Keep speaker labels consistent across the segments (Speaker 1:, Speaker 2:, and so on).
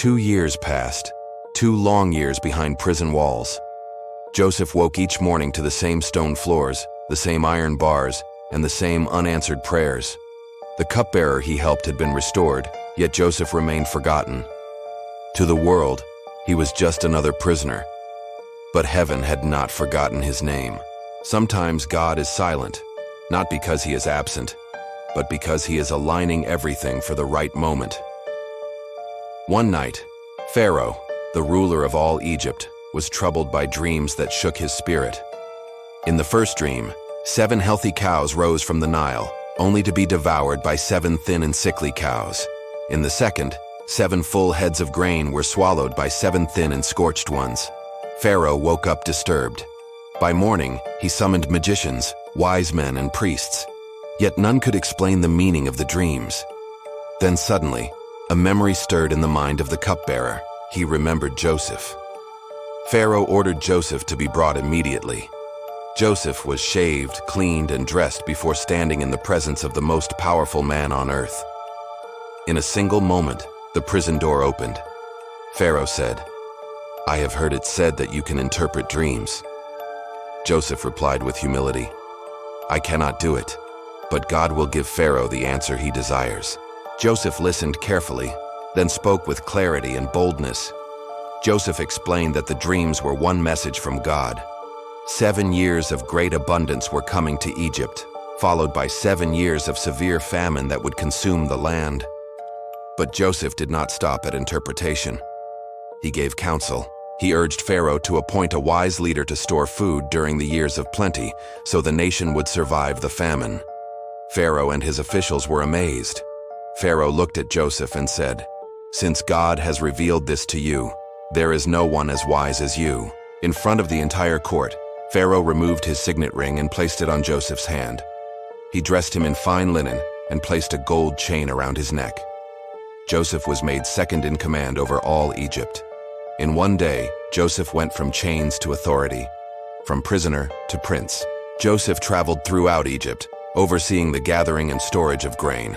Speaker 1: 2 years passed, 2 long years behind prison walls. Joseph woke each morning to the same stone floors, the same iron bars, and the same unanswered prayers. The cupbearer he helped had been restored, yet Joseph remained forgotten. To the world, he was just another prisoner. But heaven had not forgotten his name. Sometimes God is silent, not because he is absent, but because he is aligning everything for the right moment. One night, Pharaoh, the ruler of all Egypt, was troubled by dreams that shook his spirit. In the first dream, 7 healthy cows rose from the Nile, only to be devoured by 7 thin and sickly cows. In the second, 7 full heads of grain were swallowed by 7 thin and scorched ones. Pharaoh woke up disturbed. By morning, he summoned magicians, wise men, and priests. Yet none could explain the meaning of the dreams. Then suddenly, a memory stirred in the mind of the cupbearer. He remembered Joseph. Pharaoh ordered Joseph to be brought immediately. Joseph was shaved, cleaned, and dressed before standing in the presence of the most powerful man on earth. In a single moment, the prison door opened. Pharaoh said, "I have heard it said that you can interpret dreams." Joseph replied with humility, "I cannot do it, but God will give Pharaoh the answer he desires." Joseph listened carefully, then spoke with clarity and boldness. Joseph explained that the dreams were one message from God. 7 years of great abundance were coming to Egypt, followed by 7 years of severe famine that would consume the land. But Joseph did not stop at interpretation. He gave counsel. He urged Pharaoh to appoint a wise leader to store food during the years of plenty, so the nation would survive the famine. Pharaoh and his officials were amazed. Pharaoh looked at Joseph and said, "Since God has revealed this to you, there is no one as wise as you." In front of the entire court, Pharaoh removed his signet ring and placed it on Joseph's hand. He dressed him in fine linen and placed a gold chain around his neck. Joseph was made second in command over all Egypt. In one day, Joseph went from chains to authority, from prisoner to prince. Joseph traveled throughout Egypt, overseeing the gathering and storage of grain.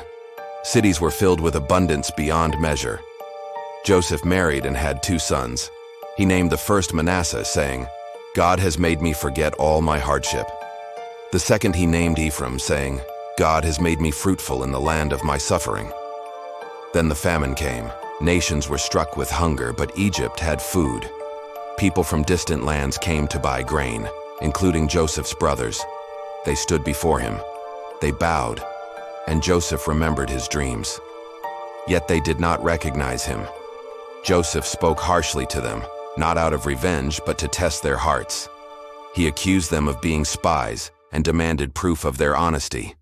Speaker 1: Cities were filled with abundance beyond measure. Joseph married and had 2 sons. He named the first Manasseh, saying, "God has made me forget all my hardship." The second he named Ephraim, saying, "God has made me fruitful in the land of my suffering." Then the famine came. Nations were struck with hunger, but Egypt had food. People from distant lands came to buy grain, including Joseph's brothers. They stood before him. They bowed, and Joseph remembered his dreams. Yet they did not recognize him. Joseph spoke harshly to them, not out of revenge, but to test their hearts. He accused them of being spies and demanded proof of their honesty.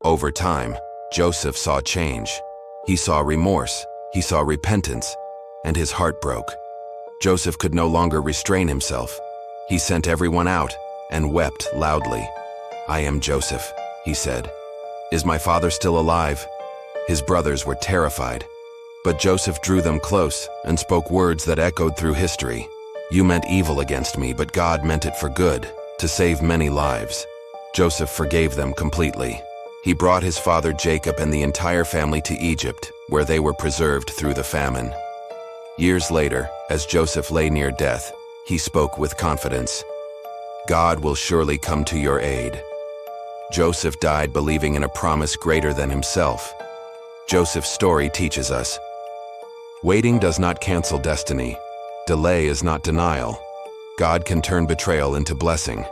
Speaker 1: Over time, Joseph saw change. He saw remorse, he saw repentance, and his heart broke. Joseph could no longer restrain himself. He sent everyone out and wept loudly. "I am Joseph," he said. "Is my father still alive?" His brothers were terrified. But Joseph drew them close and spoke words that echoed through history. "You meant evil against me, but God meant it for good, to save many lives." Joseph forgave them completely. He brought his father Jacob and the entire family to Egypt, where they were preserved through the famine. Years later, as Joseph lay near death, he spoke with confidence, "God will surely come to your aid." Joseph died believing in a promise greater than himself. Joseph's story teaches us, waiting does not cancel destiny. Delay is not denial. God can turn betrayal into blessing.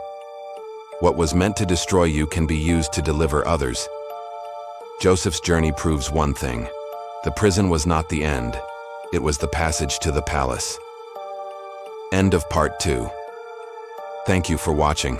Speaker 1: What was meant to destroy you can be used to deliver others. Joseph's journey proves one thing. The prison was not the end. It was the passage to the palace. End of part 2. Thank you for watching.